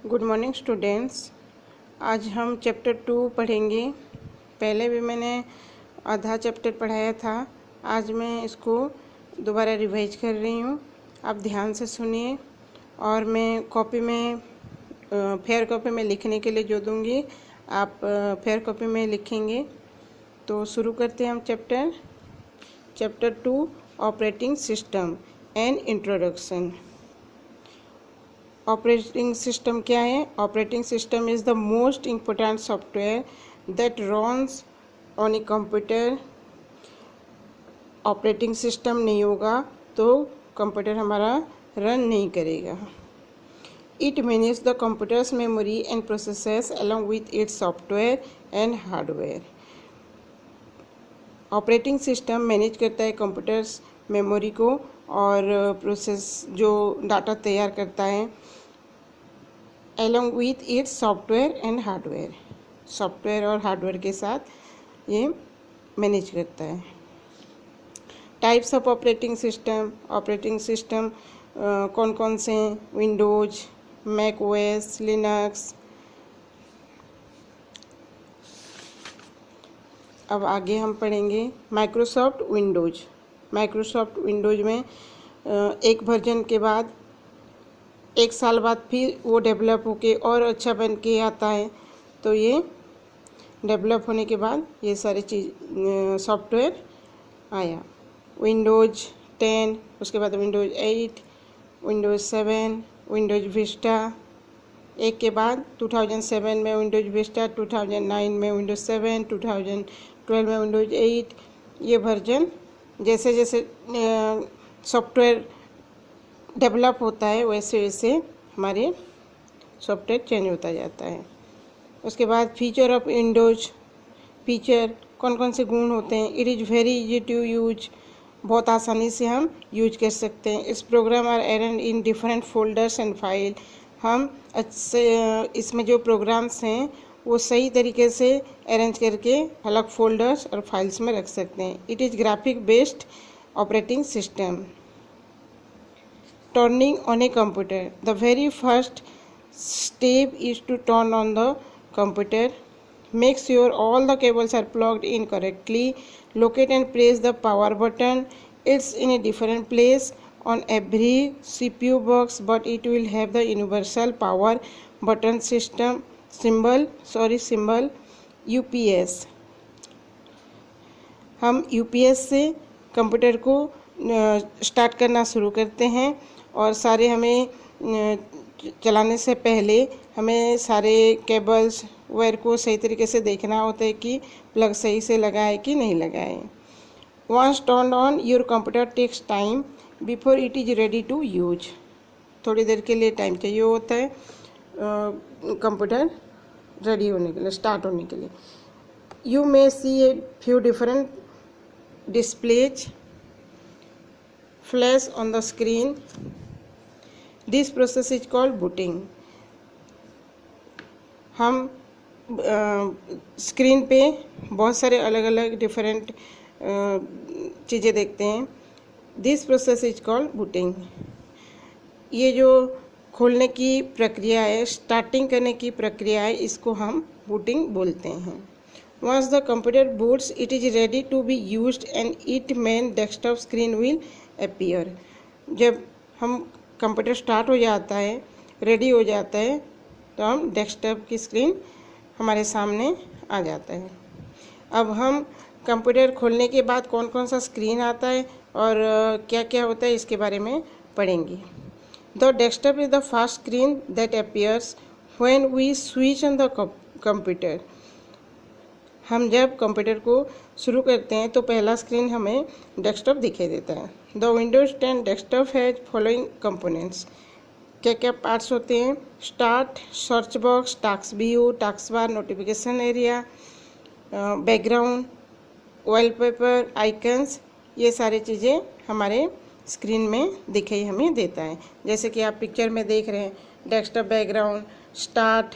Good morning students. आज हम chapter 2 पढ़ेंगे। पहले भी मैंने आधा चैप्टर पढ़ाया था। आज मैं इसको दोबारा रिवाइज कर रही हूँ। आप ध्यान से सुनिए और मैं कॉपी में फेयर कॉपी में लिखने के लिए जो दूँगी आप फेयर कॉपी में लिखेंगे। तो शुरू करते हैं हम chapter 2 operating system and introduction. Operating system क्या है? Operating system is the most important software that runs on a computer. Operating system नहीं होगा तो कंप्यूटर हमारा रन नहीं करेगा। It manage the computers memory and processes along with its software and hardware. Operating system manage करता है computers memory को और प्रोसेस जो डाटा तैयार करता है along with its software and hardware. Software और हार्डवेयर के साथ ये मैनेज करता है। टाइप्स ऑफ ऑपरेटिंग सिस्टम कौन कौन से हैं? Windows, Mac OS, Linux. अब आगे हम पढ़ेंगे माइक्रोसॉफ्ट विंडोज में एक वर्जन के बाद एक साल बाद फिर वो डेवलप होके और अच्छा बन के आता है। तो ये डेवलप होने के बाद ये सारी चीज़ सॉफ्टवेयर आया। विंडोज 10, उसके बाद विंडोज 8, विंडोज 7, विंडोज विस्टा। एक के बाद 2007 में विंडोज विस्टा, 2009 में विंडोज 7, 2012 में विंडोज 8। ये वर्जन जैसे जैसे सॉफ्टवेयर डेवलप होता है वैसे वैसे हमारे सॉफ्टवेयर चेंज होता जाता है। उसके बाद फीचर ऑफ विंडोज। फीचर कौन कौन से गुण होते हैं? It is very easy to use. बहुत आसानी से हम यूज कर सकते हैं। इस program are arrange in different folders and file. हम अच्छे इसमें जो प्रोग्राम्स हैं वो सही तरीके से अरेंज करके अलग फोल्डर्स और फाइल्स में रख सकते हैं। It is graphic based operating system. Turning on a computer. The very first step is to turn on the computer. Make sure all the cables are plugged in correctly. Locate and press the power button. It's in a different place on every CPU box, but it will have the universal power button symbol UPS. हम UPS से computer को start करना शुरू करते हैं और सारे हमें चलाने से पहले हमें सारे केबल्स वायर को सही तरीके से देखना होता है कि प्लग सही से लगा है कि नहीं लगा है। Once turn on your computer takes time before it is ready to use. थोड़ी देर के लिए टाइम चाहिए होता है कंप्यूटर रेडी होने के लिए, स्टार्ट होने के लिए। You may see a few different displays flash on the screen. This process is called booting. हम स्क्रीन पे बहुत सारे अलग अलग डिफरेंट चीज़ें देखते हैं। This process is called booting. ये जो खोलने की प्रक्रिया है, स्टार्टिंग करने की प्रक्रिया है, इसको हम बूटिंग बोलते हैं। Once the computer boots, it is ready to be used and its main desktop screen will appear. जब हम कंप्यूटर स्टार्ट हो जाता है, रेडी हो जाता है, तो हम डेस्कटॉप की स्क्रीन हमारे सामने आ जाता है। अब हम कंप्यूटर खोलने के बाद कौन कौन सा स्क्रीन आता है और क्या क्या होता है इसके बारे में पढ़ेंगे। The desktop is the first screen that appears when we switch on the computer. हम जब कंप्यूटर को शुरू करते हैं तो पहला स्क्रीन हमें डेस्कटॉप दिखाई देता है। The Windows 10 desktop has following components. क्या क्या पार्ट्स होते हैं? Start, search box, task view, task bar, notification area, background, wallpaper, icons. ये सारी चीज़ें हमारे स्क्रीन में दिखाई हमें देता है। जैसे कि आप पिक्चर में देख रहे हैं, डेस्कटॉप बैकग्राउंड, स्टार्ट,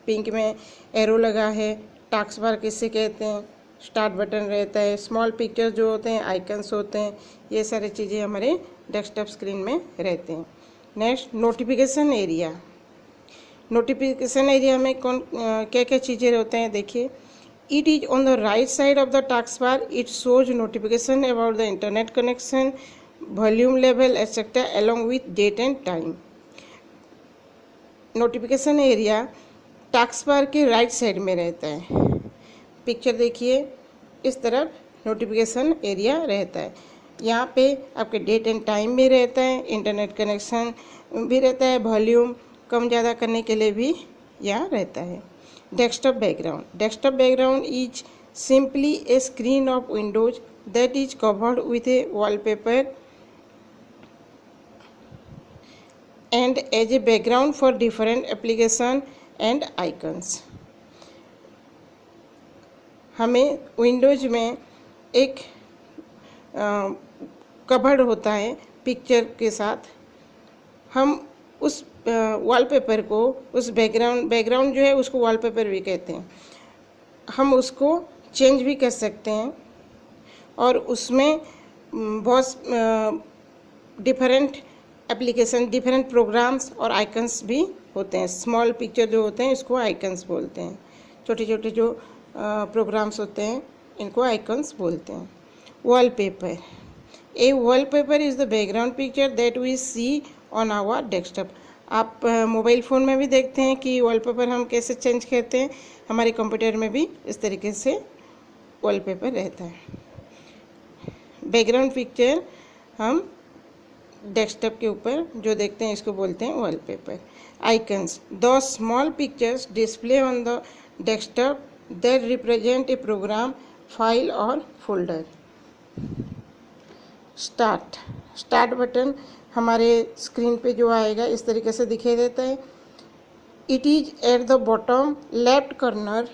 पिंक में एरो लगा है, टास्क बार किससे कहते हैं, स्टार्ट बटन रहता है, स्मॉल पिक्चर जो होते हैं आइकन्स होते हैं। ये सारी चीज़ें हमारे डेस्कटॉप स्क्रीन में रहते हैं। Next, notification area. Notification area में कौन क्या क्या चीज़ें होते हैं देखिए। It is on the right side of the task bar, it shows notification about the internet connection, volume level etcetera along with date and time. Notification area task bar के right side में रहता है। Picture देखिए, इस तरफ notification area रहता है। यहाँ पे आपके डेट एंड टाइम भी रहता है, इंटरनेट कनेक्शन भी रहता है, वॉल्यूम कम ज़्यादा करने के लिए भी यहाँ रहता है। Desktop background, desktop background is simply A screen of Windows that is covered with A wallpaper and as a background for different application and icons। हमें विंडोज में एक कवर्ड होता है पिक्चर के साथ, हम उस वॉलपेपर को, उस बैकग्राउंड जो है उसको वॉलपेपर भी कहते हैं, हम उसको चेंज भी कर सकते हैं और उसमें बहुत डिफरेंट एप्लीकेशन, डिफरेंट प्रोग्राम्स और आइकन्स भी होते हैं। स्मॉल पिक्चर जो होते हैं इसको आइकन्स बोलते हैं, छोटे छोटे जो प्रोग्राम्स होते हैं इनको आइकन्स बोलते हैं। Wallpaper, a wallpaper is the background picture that we see on our desktop. आप मोबाइल फ़ोन में भी देखते हैं कि वॉलपेपर हम कैसे चेंज करते हैं, हमारे कंप्यूटर में भी इस तरीके से वॉलपेपर रहता है। बैकग्राउंड पिक्चर हम डेस्कटॉप के ऊपर जो देखते हैं इसको बोलते हैं wallpaper. Icons, the small pictures display on the desktop that represent a program, file और फोल्डर। स्टार्ट बटन हमारे स्क्रीन पे जो आएगा इस तरीके से दिखाई देता है। It is at the bottom left corner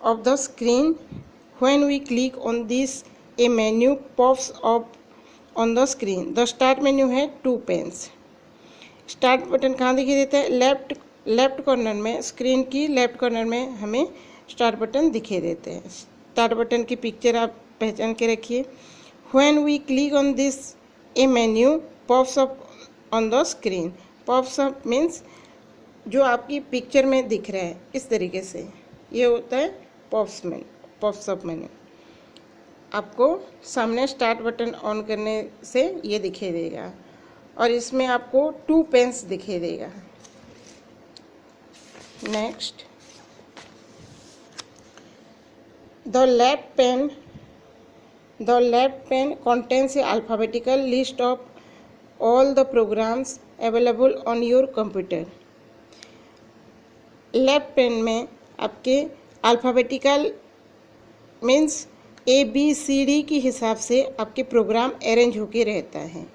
of the screen. When we click on this a menu pops up on the screen. The start menu है 2 पेन्स। स्टार्ट बटन कहाँ दिखाई देता है? लेफ्ट कॉर्नर में, स्क्रीन की left corner में हमें start button दिखाई देते हैं। स्टार्ट बटन की पिक्चर आप पहचान के रखिए। When we click on this a menu pops up on the screen. Pops up means जो आपकी पिक्चर में दिख रहा है इस तरीके से, ये होता है पॉप्स अप मेन्यू। आपको सामने स्टार्ट बटन ऑन करने से ये दिखाई देगा और इसमें आपको 2 पेन्स दिखाई देगा। Next, the left pen contains a alphabetical list of all the programs available on your computer। Left pen में आपके अल्फ़ाबेटिकल मीन्स ABCD के हिसाब से आपके प्रोग्राम अरेंज होके रहता है।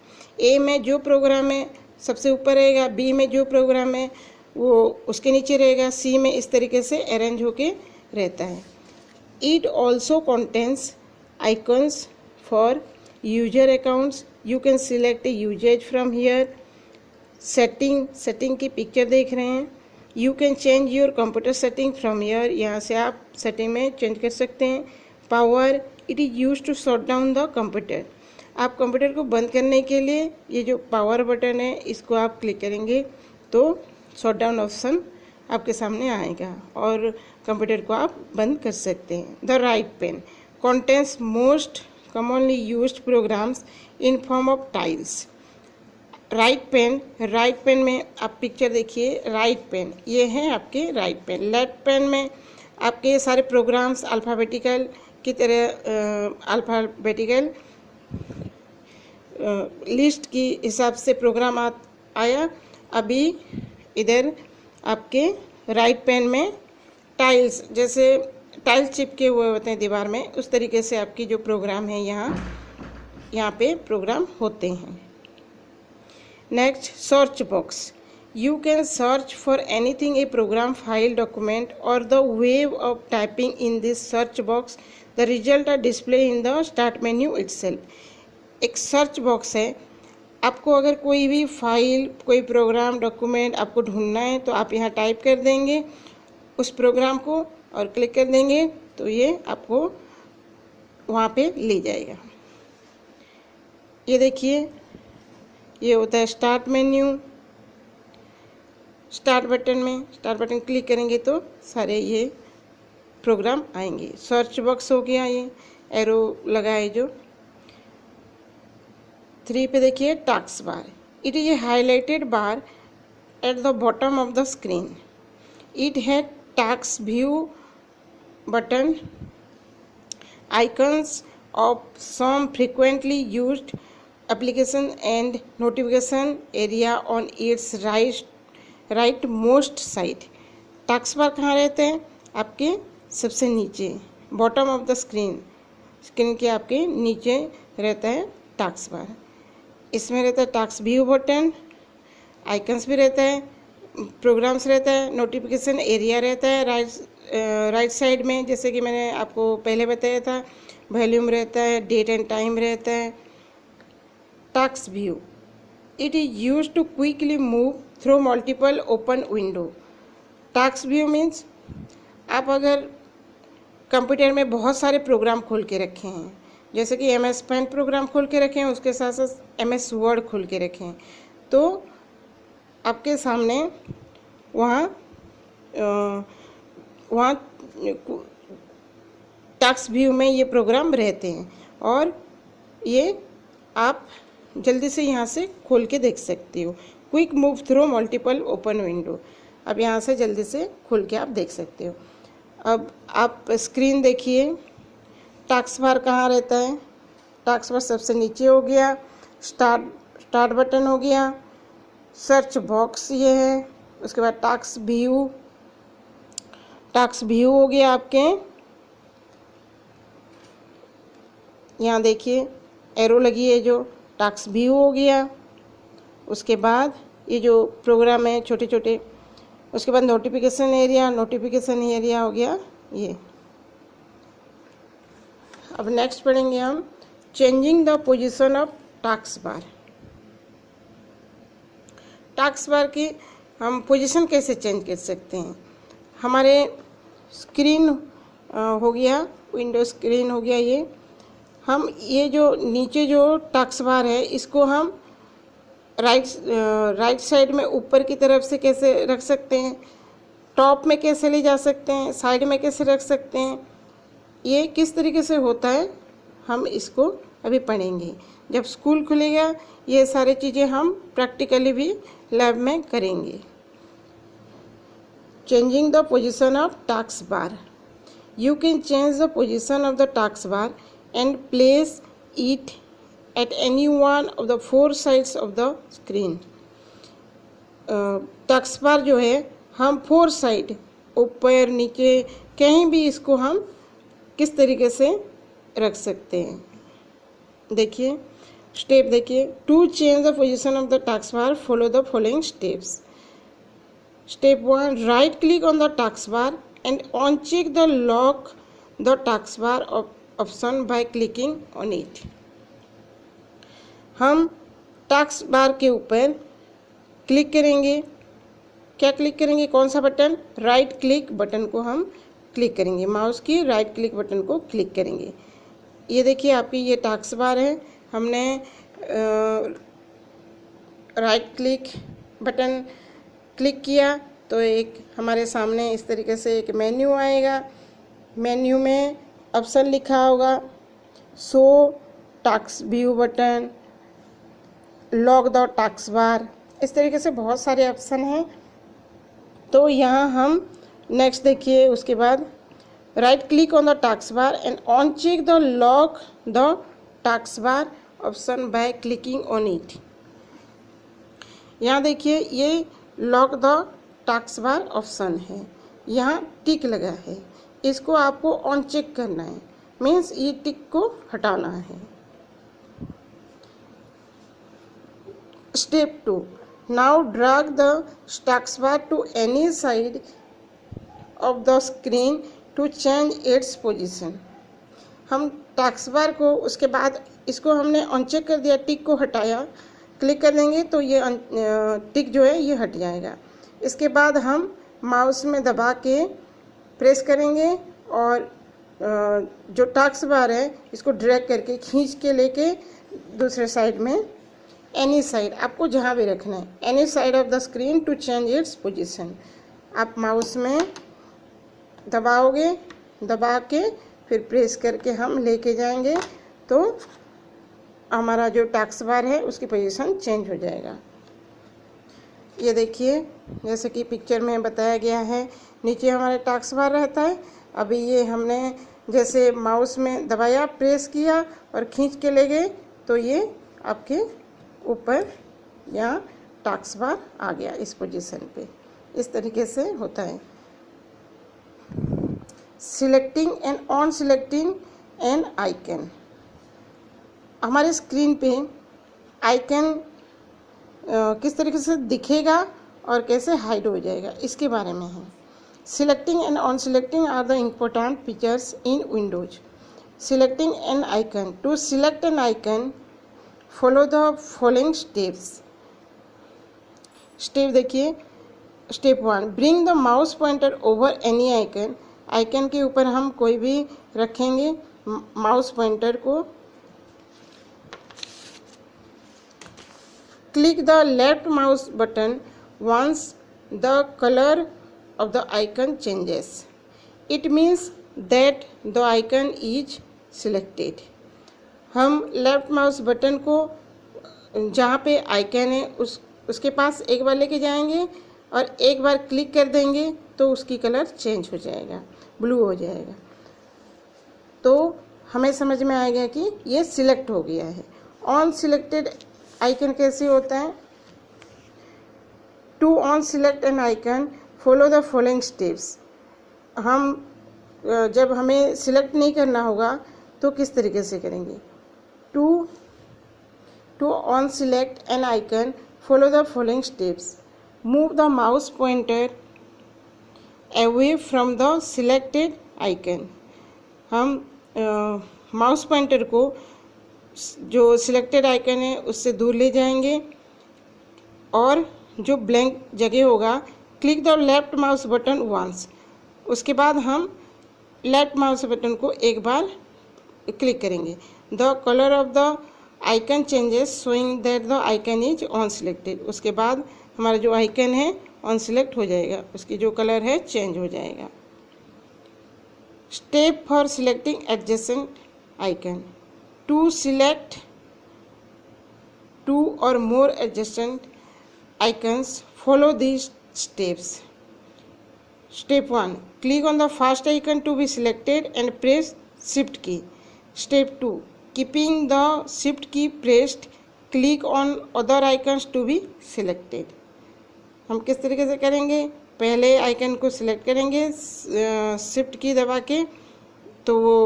ए में जो प्रोग्राम है सबसे ऊपर रहेगा, बी में जो प्रोग्राम है वो उसके नीचे रहेगा, सी में इस तरीके से अरेंज होके रहता है। It also contains icons for user accounts. You can select a यूजेज फ्रॉम हियर। सेटिंग की पिक्चर देख रहे हैं। You can change your computer setting from here. यहाँ से आप सेटिंग में चेंज कर सकते हैं। Power, it is use to shut down the computer. आप कंप्यूटर को बंद करने के लिए ये जो पावर बटन है इसको आप क्लिक करेंगे तो शट डाउन ऑप्शन आपके सामने आएगा और कंप्यूटर को आप बंद कर सकते हैं। The right pane contains most commonly used programs in form of tiles. Right pane में आप पिक्चर देखिए। राइट पेन ये है आपके राइट पेन। लेफ्ट पेन में आपके सारे प्रोग्राम्स अल्फ़ाबेटिकल की तरह अल्फ़ाबेटिकल लिस्ट की हिसाब से प्रोग्राम आया। अभी इधर आपके राइट पेन में टाइल्स, जैसे टाइल्स चिपके हुए होते हैं दीवार में, उस तरीके से आपकी जो प्रोग्राम है यहाँ पे प्रोग्राम होते हैं। Next, search box. You can search for anything, a program, file, document or the way of typing in this search box. The result are displayed in the start menu itself। एक search box है। आपको अगर कोई भी file, कोई programme, document आपको ढूंढना है तो आप यहाँ टाइप कर देंगे उस प्रोग्राम को और क्लिक कर देंगे तो ये आपको वहाँ पे ले जाएगा। ये देखिए, ये होता है start menu. Start button click करेंगे तो सारे ये प्रोग्राम आएंगे। सर्च बॉक्स हो गया, ये एरो लगा है जो 3 पे देखिए task bar. It is a highlighted bar eight the bottom of the screen. It had task view button, icons of some frequently used application and notification area on its right most side। Task bar कहाँ रहते हैं? आपके सबसे नीचे, bottom of the screen के आपके नीचे रहता है टास्क बार। इसमें रहता है टास्क व्यू बटन, आइकन्स भी रहता है, प्रोग्राम्स रहता है, नोटिफिकेशन एरिया रहता है राइट साइड में, जैसे कि मैंने आपको पहले बताया था, वॉल्यूम रहता है, डेट एंड टाइम रहता है। Task view, it is used to quickly move through multiple open window. Task view means आप अगर कंप्यूटर में बहुत सारे प्रोग्राम खोल के रखे हैं, जैसे कि MS पेंट प्रोग्राम खोल के रखे हैं, उसके साथ साथ MS वर्ड खोल के रखे हैं, तो आपके सामने वहाँ टास्क व्यू में ये प्रोग्राम रहते हैं और ये आप जल्दी से यहाँ से खोल के देख सकते हो। Quick move through multiple open window, अब यहाँ से जल्दी से खोल के आप देख सकते हो। अब आप स्क्रीन देखिए, टास्क बार कहाँ रहता है? टास्क बार सबसे नीचे हो गया, स्टार्ट बटन हो गया, सर्च बॉक्स ये है, उसके बाद टास्क व्यू हो गया आपके, यहाँ देखिए एरो लगी है जो टास्क व्यू हो गया। उसके बाद ये जो प्रोग्राम है छोटे छोटे, उसके बाद नोटिफिकेशन एरिया हो गया ये। अब नेक्स्ट पढ़ेंगे हम changing the position of task bar. Task bar की हम पोजीशन कैसे चेंज कर सकते हैं? हमारे स्क्रीन हो गया, विंडो स्क्रीन हो गया ये, हम ये जो नीचे जो टास्क बार है इसको हम राइट साइड में ऊपर की तरफ से कैसे रख सकते हैं, टॉप में कैसे ले जा सकते हैं, साइड में कैसे रख सकते हैं, ये किस तरीके से होता है हम इसको अभी पढ़ेंगे। जब स्कूल खुलेगा ये सारी चीज़ें हम प्रैक्टिकली भी लैब में करेंगे। Changing the position of task bar, you can change the position of the task bar and place it at any one of the 4 sides of the screen। Task bar जो है हम 4 side, ऊपर नीचे कहीं भी इसको हम किस तरीके से रख सकते हैं। देखिए स्टेप देखिए, to change the position of the task bar follow the following steps. Step 1, right click on the task bar and uncheck the lock the task bar option by clicking on it. हम task bar के ऊपर click करेंगे, क्या click करेंगे, कौन सा button? Right click button को हम क्लिक करेंगे, माउस की राइट क्लिक बटन को क्लिक करेंगे। ये देखिए आपकी ये टास्क बार है, हमने राइट क्लिक बटन क्लिक किया तो एक हमारे सामने इस तरीके से एक मेन्यू आएगा। मेन्यू में ऑप्शन लिखा होगा show task view button, lock the task बार, इस तरीके से बहुत सारे ऑप्शन हैं। तो यहाँ हम नेक्स्ट देखिए, उसके बाद right click on the task bar and uncheck the lock the task bar option by clicking on it. यहाँ देखिए ये lock the task bar option है, यहाँ टिक लगा है, इसको आपको ऑन चेक करना है, मीन्स ये टिक को हटाना है। Step 2, now drag the task bar to any side of the screen to change its position। हम टास्क बार को उसके बाद इसको हमने अनचेक कर दिया, टिक को हटाया, क्लिक कर देंगे तो ये टिक जो है ये हट जाएगा। इसके बाद हम माउस में दबा के प्रेस करेंगे और जो टास्क बार है इसको ड्रैग करके खींच के लेके दूसरे साइड में एनी साइड, आपको जहाँ भी रखना है, any side of the screen to change its position. आप माउस में दबाओगे, दबा के फिर प्रेस करके हम लेके जाएंगे तो हमारा जो टास्क बार है उसकी पोजीशन चेंज हो जाएगा। ये देखिए, जैसे कि पिक्चर में बताया गया है, नीचे हमारे टास्क बार रहता है। अभी ये हमने जैसे माउस में दबाया, प्रेस किया और खींच के ले गए तो ये आपके ऊपर यहाँ टास्क बार आ गया इस पोजीशन पे। इस तरीके से होता है। Selecting and on selecting an icon, हमारे स्क्रीन पे आइकन किस तरीके से दिखेगा और कैसे हाइड हो जाएगा इसके बारे में है। Selecting and on selecting are the important features in Windows. Selecting an icon, to select an icon follow the following steps. Step देखिए, step 1, bring the mouse pointer over any icon. Icon के ऊपर हम कोई भी रखेंगे mouse pointer को। Click the left mouse button once the colour of the icon changes. It means that the icon is selected. हम left mouse button को जहाँ पे आइकन है उसके पास एक बार लेके जाएंगे और एक बार क्लिक कर देंगे तो उसकी कलर चेंज हो जाएगा, ब्लू हो जाएगा। तो हमें समझ में आएगा कि ये सिलेक्ट हो गया है। ऑन सिलेक्टेड आइकन कैसे होता है? To unselect an icon follow the following steps. हम जब हमें सिलेक्ट नहीं करना होगा तो किस तरीके से करेंगे? To unselect an icon follow the following steps. Move the mouse pointer away from the selected icon. हम माउस पॉइंटर को जो सिलेक्टेड आइकन है उससे दूर ले जाएंगे और जो ब्लैंक जगह होगा, click the left mouse button once. उसके बाद हम लेफ्ट माउस बटन को एक बार क्लिक करेंगे। The colour of the icon changes showing that the icon is unselected. उसके बाद हमारा जो आइकन है ऑन सिलेक्ट हो जाएगा, उसकी जो कलर है चेंज हो जाएगा। Step for selecting adjacent icon, to select two or more adjacent icons follow these steps. Step 1, click on the first icon to be selected and press shift key. Step 2, keeping the shift key pressed, click on other icons to be selected. हम किस तरीके से करेंगे? पहले icon को select करेंगे shift की दबा के, तो वो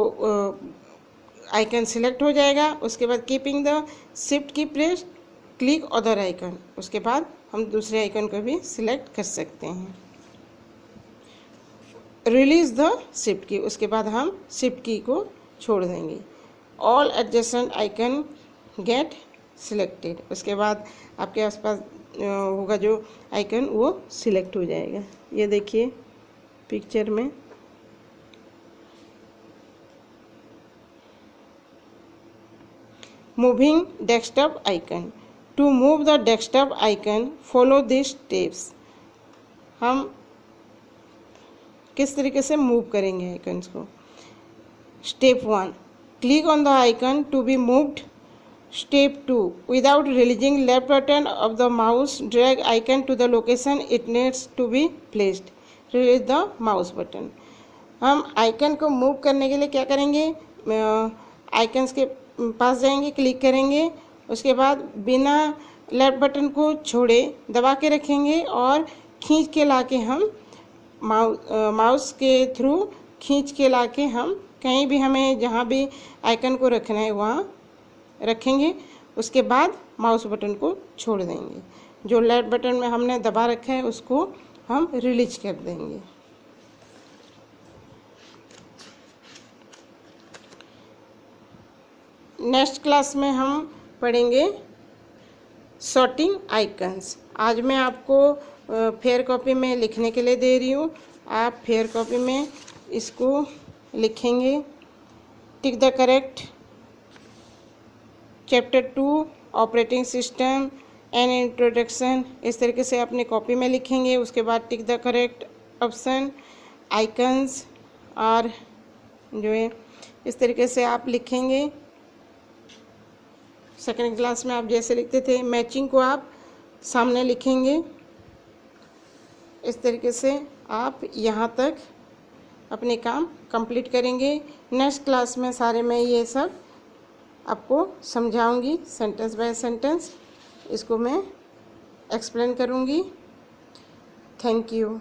आइकन सिलेक्ट हो जाएगा। उसके बाद कीपिंग द शिफ्ट की प्रेस्ड, क्लिक अदर आइकन। उसके बाद हम दूसरे आइकन को भी सिलेक्ट कर सकते हैं। रिलीज द शिफ्ट की, उसके बाद हम शिफ्ट की को छोड़ देंगे। All adjacent icon get selected. उसके बाद आपके आसपास होगा जो आइकन वो सिलेक्ट हो जाएगा। ये देखिए पिक्चर में। Moving desktop icon, to move the desktop icon follow this steps. हम किस तरीके से मूव करेंगे आइकन्स को? Step 1, click on the icon to be moved. Step 2, without releasing left button of the mouse drag icon to the location it needs to be placed, release the mouse button. हम icon को move करने के लिए क्या करेंगे? Icons के पास जाएंगे, click करेंगे, उसके बाद बिना लेफ्ट बटन को छोड़े दबा के रखेंगे और खींच के लाके हम माउस के थ्रू खींच के लाके हम कहीं भी हमें जहाँ भी आइकन को रखना है वहाँ रखेंगे। उसके बाद माउस बटन को छोड़ देंगे। जो लेफ्ट बटन में हमने दबा रखा है उसको हम रिलीज कर देंगे। नेक्स्ट क्लास में हम पढ़ेंगे सॉर्टिंग आइकन्स। आज मैं आपको फेयर कॉपी में लिखने के लिए दे रही हूँ। आप फेयर कॉपी में इसको लिखेंगे। Tick the correct chapter 2 operating system and introduction, इस तरीके से अपने कॉपी में लिखेंगे। उसके बाद tick the correct option, icons और जो है इस तरीके से आप लिखेंगे। सेकंड क्लास में आप जैसे लिखते थे, मैचिंग को आप सामने लिखेंगे। इस तरीके से आप यहाँ तक अपने काम कंप्लीट करेंगे। नेक्स्ट क्लास में सारे मैं ये सब आपको समझाऊंगी, सेंटेंस बाय सेंटेंस इसको मैं एक्सप्लेन करूंगी। Thank you.